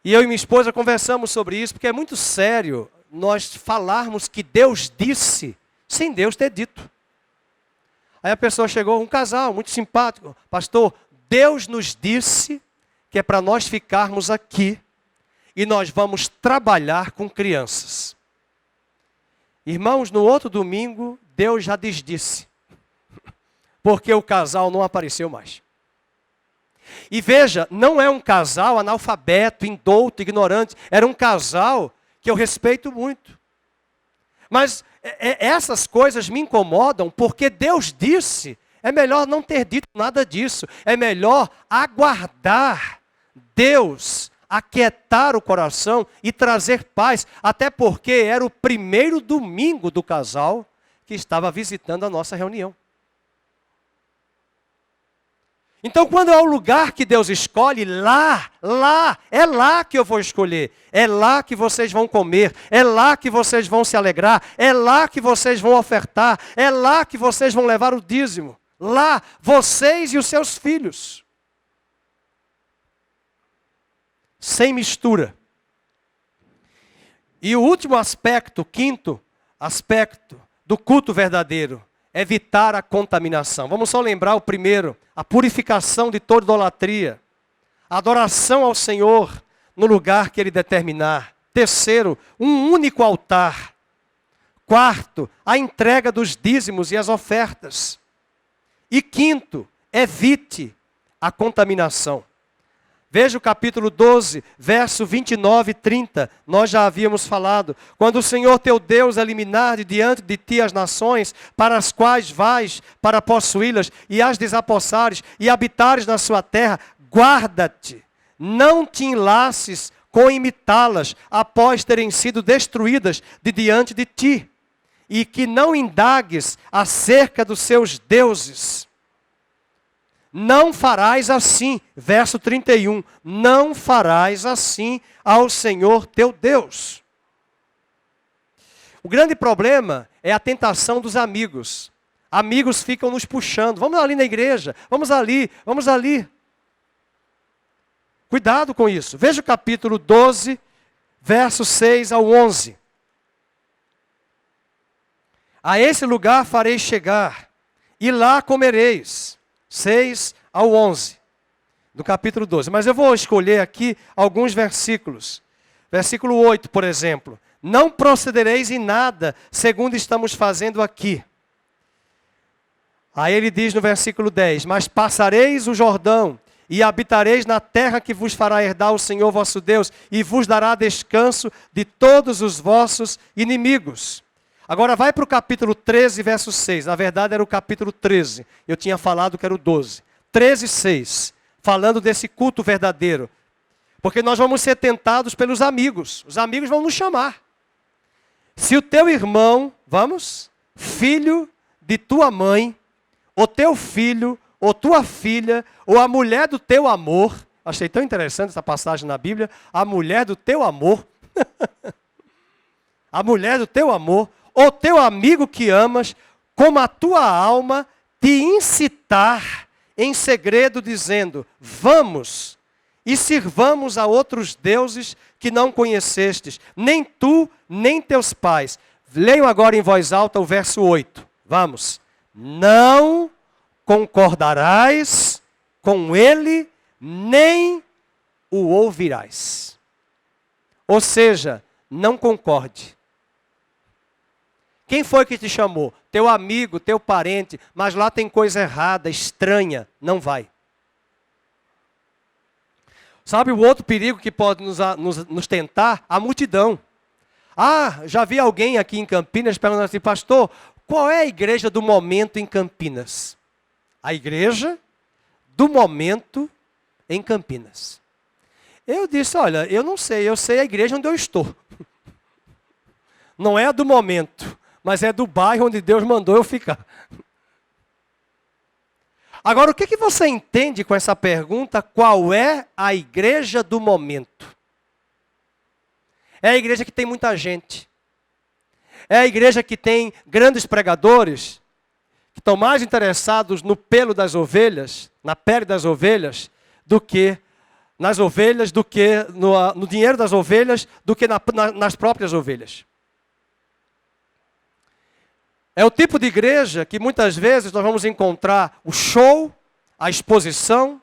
E eu e minha esposa conversamos sobre isso, porque é muito sério nós falarmos que Deus disse, sem Deus ter dito. Aí a pessoa chegou, um casal muito simpático, pastor, Deus nos disse que é para nós ficarmos aqui e nós vamos trabalhar com crianças. Irmãos, no outro domingo, Deus já desdisse, porque o casal não apareceu mais. E veja, não é um casal analfabeto, indouto, ignorante, era um casal que eu respeito muito. Mas essas coisas me incomodam porque Deus disse, é melhor não ter dito nada disso, é melhor aguardar Deus aquietar o coração e trazer paz, até porque era o primeiro domingo do casal que estava visitando a nossa reunião. Então, quando é o lugar que Deus escolhe, é lá que eu vou escolher. É lá que vocês vão comer, é lá que vocês vão se alegrar, é lá que vocês vão ofertar, é lá que vocês vão levar o dízimo. Lá, vocês e os seus filhos. Sem mistura. E o último aspecto, o quinto aspecto do culto verdadeiro, evitar a contaminação. Vamos só lembrar o primeiro, a purificação de toda idolatria. A adoração ao Senhor no lugar que Ele determinar. Terceiro, um único altar. Quarto, a entrega dos dízimos e as ofertas. E quinto, evite a contaminação. Veja o capítulo 12, verso 29 e 30. Nós já havíamos falado. Quando o Senhor teu Deus eliminar de diante de ti as nações para as quais vais para possuí-las e as desapossares e habitares na sua terra, guarda-te, não te enlaces com imitá-las após terem sido destruídas de diante de ti. E que não indagues acerca dos seus deuses. Não farás assim, verso 31, não farás assim ao Senhor teu Deus. O grande problema é a tentação dos amigos. Amigos ficam nos puxando, vamos ali na igreja, vamos ali, vamos ali. Cuidado com isso. Veja o capítulo 12, verso 6 ao 11. A esse lugar farei chegar, e lá comereis. 6 ao 11, do capítulo 12. Mas eu vou escolher aqui alguns versículos. Versículo 8, por exemplo. Não procedereis em nada, segundo estamos fazendo aqui. Aí ele diz no versículo 10, mas passareis o Jordão, e habitareis na terra que vos fará herdar o Senhor vosso Deus, e vos dará descanso de todos os vossos inimigos. Agora vai para o capítulo 13, verso 6. Na verdade era o capítulo 13. Eu tinha falado que era o 12. 13, 6. Falando desse culto verdadeiro. Porque nós vamos ser tentados pelos amigos. Os amigos vão nos chamar. Se o teu irmão, filho de tua mãe, ou teu filho, ou tua filha, ou a mulher do teu amor, achei tão interessante essa passagem na Bíblia, a mulher do teu amor, a mulher do teu amor, ou teu amigo que amas, como a tua alma, te incitar em segredo, dizendo, vamos e sirvamos a outros deuses que não conhecestes, nem tu, nem teus pais. Leiam agora em voz alta o verso 8. Vamos. Não concordarás com ele, nem o ouvirás. Ou seja, não concorde. Quem foi que te chamou? Teu amigo, teu parente, mas lá tem coisa errada, estranha, não vai. Sabe o outro perigo que pode nos tentar? A multidão. Ah, já vi alguém aqui em Campinas perguntando assim, pastor, qual é a igreja do momento em Campinas? A igreja do momento em Campinas. Eu disse, olha, eu não sei, eu sei a igreja onde eu estou. Não é a do momento, mas é do bairro onde Deus mandou eu ficar. Agora, o que você entende com essa pergunta? Qual é a igreja do momento? É a igreja que tem muita gente. É a igreja que tem grandes pregadores, que estão mais interessados no pelo das ovelhas, na pele das ovelhas, do que nas ovelhas, do que no dinheiro das ovelhas, do que nas próprias ovelhas. É o tipo de igreja que muitas vezes nós vamos encontrar o show, a exposição,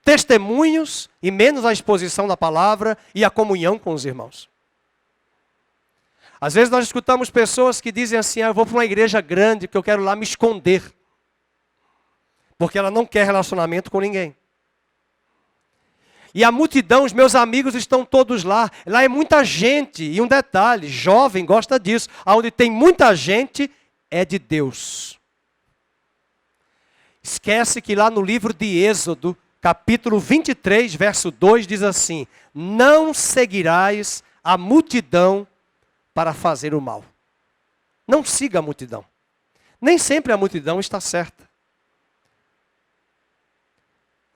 testemunhos e menos a exposição da palavra e a comunhão com os irmãos. Às vezes nós escutamos pessoas que dizem assim, eu vou para uma igreja grande porque eu quero lá me esconder. Porque ela não quer relacionamento com ninguém. E a multidão, os meus amigos estão todos lá. Lá é muita gente. E um detalhe, jovem gosta disso. Onde tem muita gente, é de Deus. Esquece que lá no livro de Êxodo, capítulo 23, verso 2, diz assim, não seguirás a multidão para fazer o mal. Não siga a multidão. Nem sempre a multidão está certa.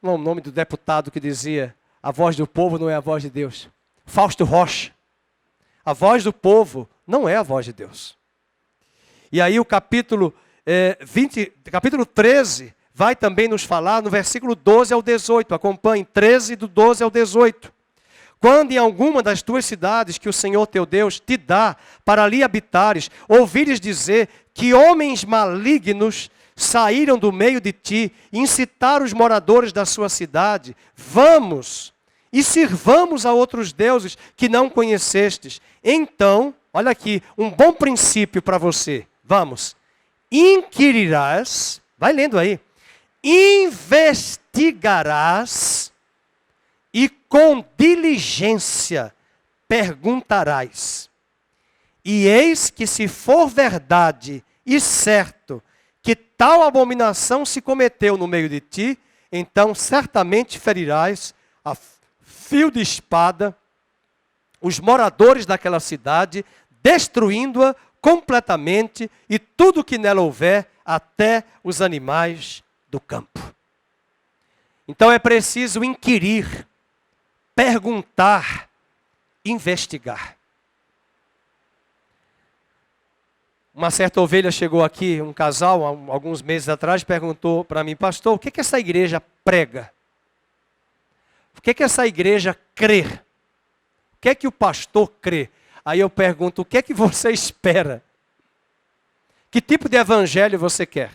Não, o nome do deputado que dizia, a voz do povo não é a voz de Deus. Fausto Rocha. A voz do povo não é a voz de Deus. E aí o capítulo 13 vai também nos falar no versículo 12 ao 18. Acompanhe, 13 do 12 ao 18. Quando em alguma das tuas cidades que o Senhor teu Deus te dá para ali habitares, ouvires dizer que homens malignos saíram do meio de ti e incitaram os moradores da sua cidade, vamos e sirvamos a outros deuses que não conhecestes. Então, olha aqui, um bom princípio para você. Vamos, inquirirás, vai lendo aí, investigarás e com diligência perguntarás. E eis que se for verdade e certo que tal abominação se cometeu no meio de ti, então certamente ferirás a fio de espada os moradores daquela cidade, destruindo-a completamente e tudo que nela houver, até os animais do campo. Então é preciso inquirir, perguntar, investigar. Uma certa ovelha chegou aqui, um casal, alguns meses atrás, perguntou para mim, pastor, o que essa igreja prega? O que essa igreja crê? O que o pastor crê? Aí eu pergunto, o que você espera? Que tipo de evangelho você quer?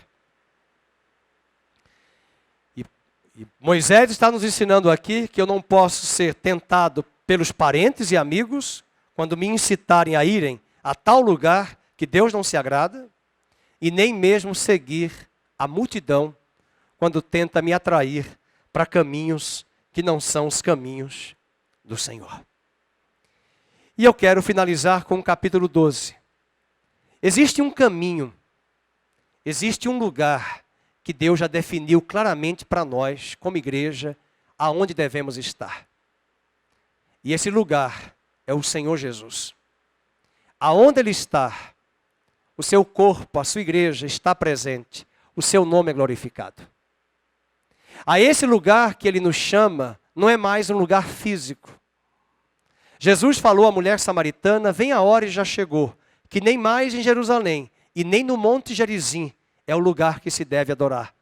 E Moisés está nos ensinando aqui que eu não posso ser tentado pelos parentes e amigos quando me incitarem a irem a tal lugar que Deus não se agrada, e nem mesmo seguir a multidão quando tenta me atrair para caminhos que não são os caminhos do Senhor. E eu quero finalizar com o capítulo 12. Existe um caminho, existe um lugar que Deus já definiu claramente para nós, como igreja, aonde devemos estar. E esse lugar é o Senhor Jesus. Aonde Ele está, o seu corpo, a sua igreja está presente, o seu nome é glorificado. A esse lugar que Ele nos chama, não é mais um lugar físico. Jesus falou à mulher samaritana, vem a hora e já chegou, que nem mais em Jerusalém e nem no Monte Gerizim é o lugar que se deve adorar.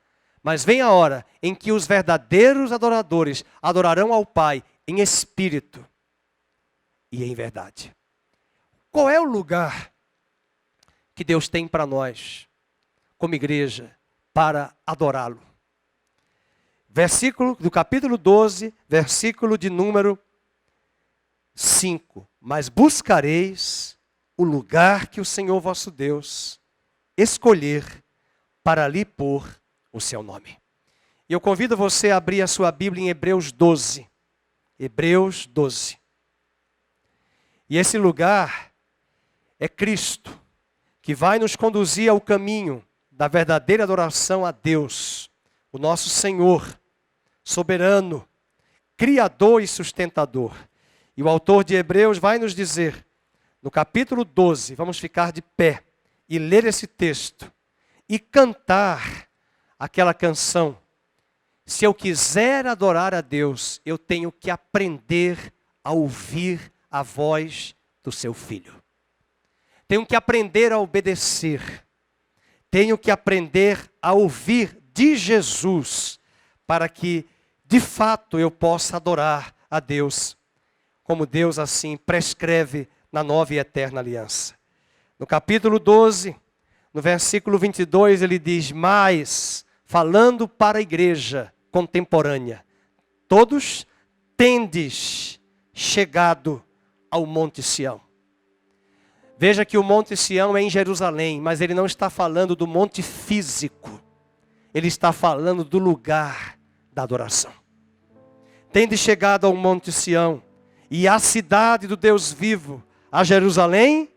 Mas vem a hora em que os verdadeiros adoradores adorarão ao Pai em espírito e em verdade. Qual é o lugar que Deus tem para nós, como igreja, para adorá-lo? Versículo do capítulo 12, versículo de número 5. Mas buscareis o lugar que o Senhor vosso Deus escolher para ali pôr o seu nome. E eu convido você a abrir a sua Bíblia em Hebreus 12. Hebreus 12. E esse lugar é Cristo, que vai nos conduzir ao caminho da verdadeira adoração a Deus, o nosso Senhor, soberano, criador e sustentador. E o autor de Hebreus vai nos dizer, no capítulo 12, vamos ficar de pé e ler esse texto e cantar aquela canção. Se eu quiser adorar a Deus, eu tenho que aprender a ouvir a voz do seu Filho. Tenho que aprender a obedecer. Tenho que aprender a ouvir de Jesus, para que, de fato, eu possa adorar a Deus, como Deus assim prescreve na nova e eterna aliança. No capítulo 12, no versículo 22, ele diz, mas, falando para a igreja contemporânea, todos tendes chegado ao Monte Sião. Veja que o Monte Sião é em Jerusalém, mas ele não está falando do monte físico. Ele está falando do lugar da adoração. Tendes chegado ao Monte Sião e à cidade do Deus vivo, a Jerusalém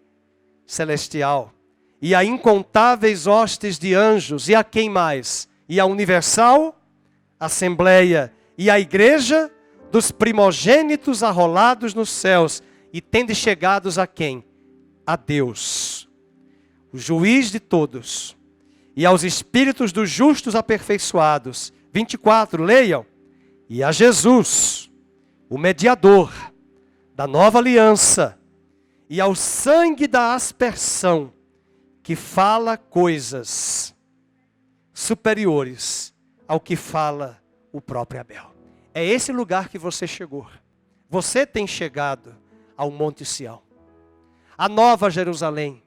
celestial, e a incontáveis hostes de anjos, e a quem mais? E a universal assembleia, e a igreja dos primogênitos arrolados nos céus, e tendes chegados a quem? A Deus, o juiz de todos, e aos espíritos dos justos aperfeiçoados. 24, leiam. E a Jesus, o mediador da nova aliança, e ao sangue da aspersão, que fala coisas superiores ao que fala o próprio Abel. É esse lugar que você chegou. Você tem chegado ao Monte Sião, a nova Jerusalém,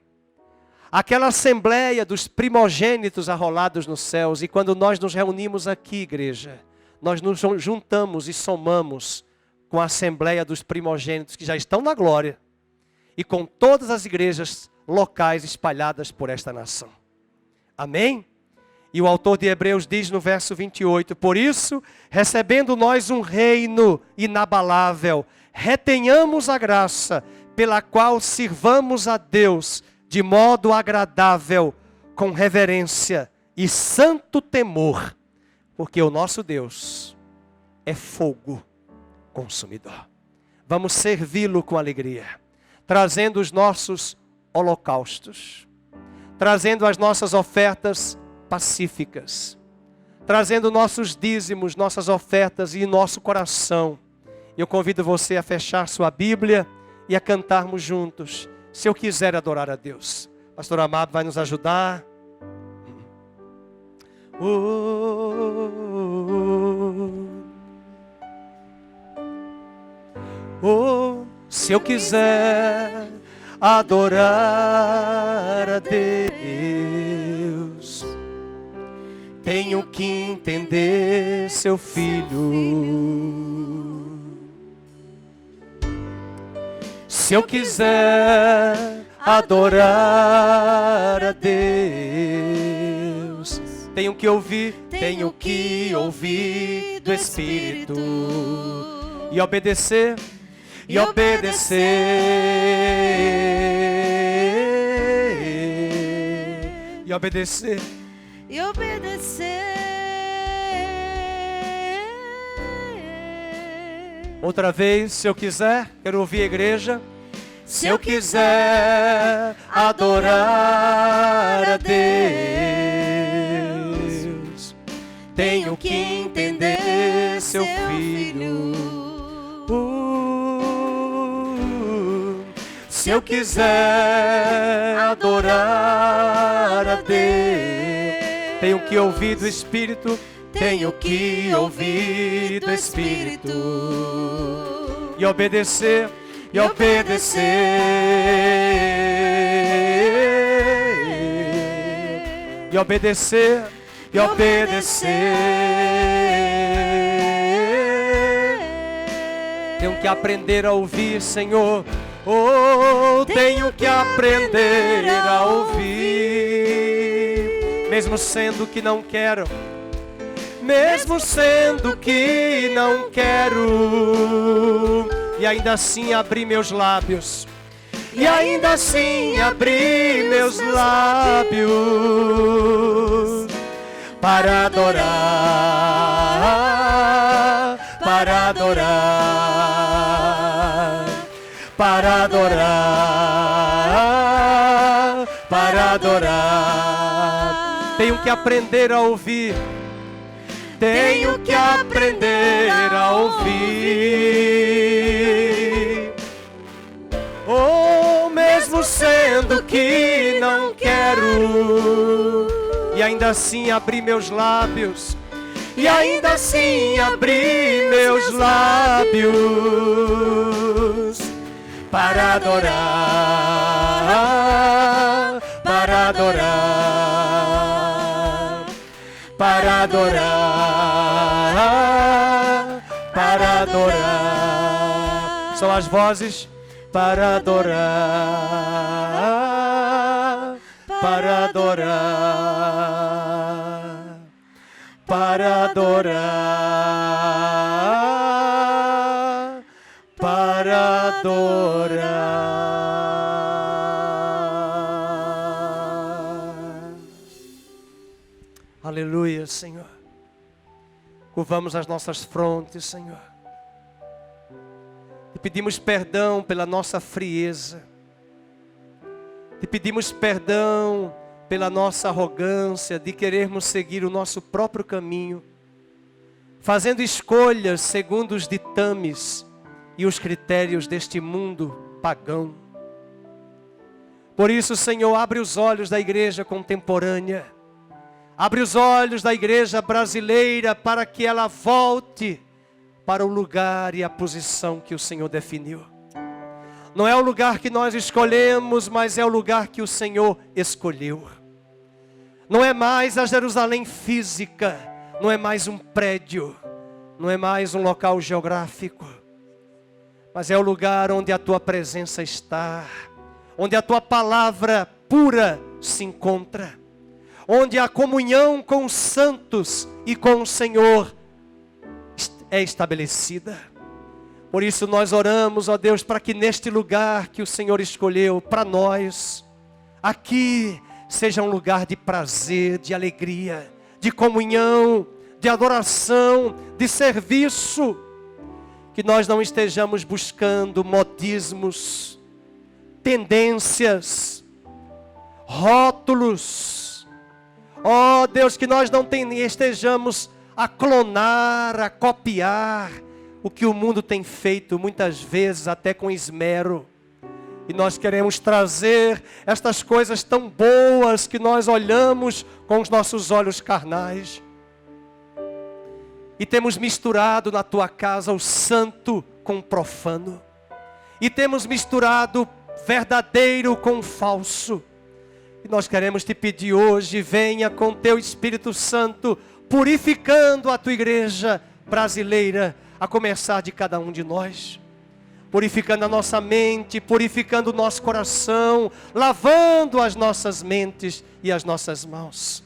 aquela assembleia dos primogênitos arrolados nos céus. E quando nós nos reunimos aqui, igreja, nós nos juntamos e somamos com a assembleia dos primogênitos que já estão na glória e com todas as igrejas locais espalhadas por esta nação. Amém? E o autor de Hebreus diz no verso 28, por isso, recebendo nós um reino inabalável, retenhamos a graça pela qual sirvamos a Deus de modo agradável, com reverência e santo temor, porque o nosso Deus é fogo consumidor. Vamos servi-lo com alegria, trazendo os nossos holocaustos, trazendo as nossas ofertas pacíficas, trazendo nossos dízimos, nossas ofertas e nosso coração. Eu convido você a fechar sua Bíblia e a cantarmos juntos, se eu quiser adorar a Deus. Pastor Amado vai nos ajudar. Se eu quiser adorar a Deus, tenho que entender seu Filho. Se eu quiser adorar a Deus, tenho que ouvir do Espírito e obedecer. E obedecer obedecer. E obedecer. Outra vez, se eu quiser, quero ouvir a igreja. Se eu quiser adorar a Deus, tenho que entender seu filho. Se eu quiser adorar a Deus, tenho que ouvir do Espírito. Tenho que ouvir do Espírito. E obedecer. E obedecer, e obedecer, e obedecer. Tenho que aprender a ouvir, Senhor. Oh, tenho que aprender a ouvir, mesmo sendo que não quero, mesmo sendo que não quero. E ainda assim abri meus lábios. E ainda assim abri meus lábios para adorar, para adorar, para adorar, para adorar. Tenho que aprender a ouvir. Tenho que aprender a ouvir. Oh, mesmo sendo que não quero. E ainda assim abri meus lábios. E ainda assim abri meus lábios para adorar, para adorar, para adorar, para adorar. São as vozes. Para adorar, para adorar, para adorar, para adorar. Aleluia, Senhor. Curvamos as nossas frontes, Senhor. Te pedimos perdão pela nossa frieza. Te pedimos perdão pela nossa arrogância de querermos seguir o nosso próprio caminho, fazendo escolhas segundo os ditames e os critérios deste mundo pagão. Por isso, Senhor, abre os olhos da igreja contemporânea. Abre os olhos da igreja brasileira para que ela volte para o lugar e a posição que o Senhor definiu. Não é o lugar que nós escolhemos, mas é o lugar que o Senhor escolheu. Não é mais a Jerusalém física, não é mais um prédio, não é mais um local geográfico, mas é o lugar onde a tua presença está, onde a tua palavra pura se encontra, onde a comunhão com os santos e com o Senhor é estabelecida. Por isso nós oramos, ó Deus, para que neste lugar que o Senhor escolheu para nós, aqui seja um lugar de prazer, de alegria, de comunhão, de adoração, de serviço. Que nós não estejamos buscando modismos, tendências, rótulos. Ó Deus, que nós não estejamos a clonar, a copiar o que o mundo tem feito, muitas vezes até com esmero. E nós queremos trazer estas coisas tão boas que nós olhamos com os nossos olhos carnais. E temos misturado na tua casa o santo com o profano. E temos misturado verdadeiro com o falso. E nós queremos te pedir hoje, venha com teu Espírito Santo, purificando a tua igreja brasileira, a começar de cada um de nós. Purificando a nossa mente, purificando o nosso coração, lavando as nossas mentes e as nossas mãos.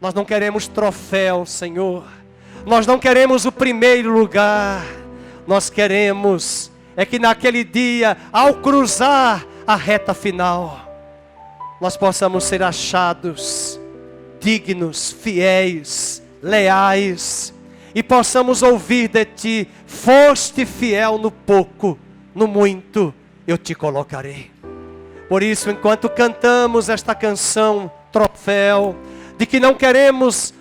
Nós não queremos troféu, Senhor. Nós não queremos o primeiro lugar. Nós queremos é que naquele dia, ao cruzar a reta final, nós possamos ser achados dignos, fiéis, leais, e possamos ouvir de Ti: foste fiel no pouco, no muito eu te colocarei. Por isso, enquanto cantamos esta canção, troféu, de que não queremos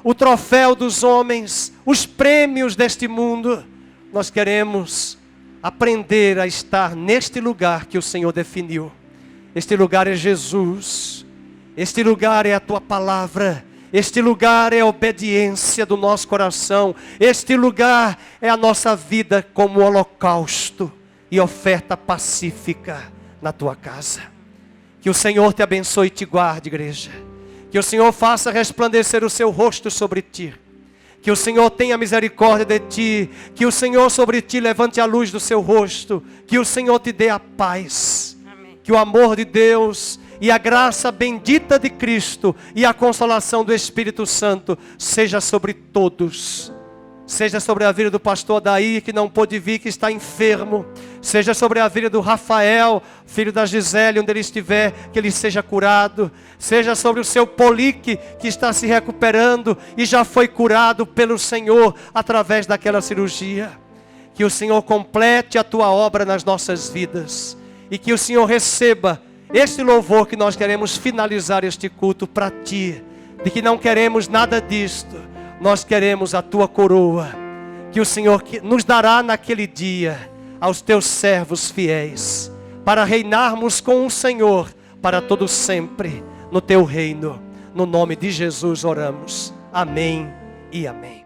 o troféu dos homens, os prêmios deste mundo, nós queremos aprender a estar neste lugar que o Senhor definiu. Este lugar é Jesus, este lugar é a Tua palavra, este lugar é a obediência do nosso coração, este lugar é a nossa vida como holocausto e oferta pacífica na Tua casa. Que o Senhor te abençoe e te guarde, igreja. Que o Senhor faça resplandecer o seu rosto sobre ti. Que o Senhor tenha misericórdia de ti. Que o Senhor sobre ti levante a luz do seu rosto. Que o Senhor te dê a paz. Amém. Que o amor de Deus e a graça bendita de Cristo e a consolação do Espírito Santo seja sobre todos. Seja sobre a vida do pastor Daí, que não pôde vir, que está enfermo. Seja sobre a vida do Rafael, filho da Gisele, onde ele estiver, que ele seja curado. Seja sobre o seu Polique, que está se recuperando e já foi curado pelo Senhor através daquela cirurgia. Que o Senhor complete a Tua obra nas nossas vidas. E que o Senhor receba este louvor que nós queremos finalizar este culto para Ti. De que não queremos nada disto. Nós queremos a Tua coroa, que o Senhor nos dará naquele dia, aos Teus servos fiéis, para reinarmos com o Senhor, para todo sempre, no Teu reino. No nome de Jesus oramos. Amém e amém.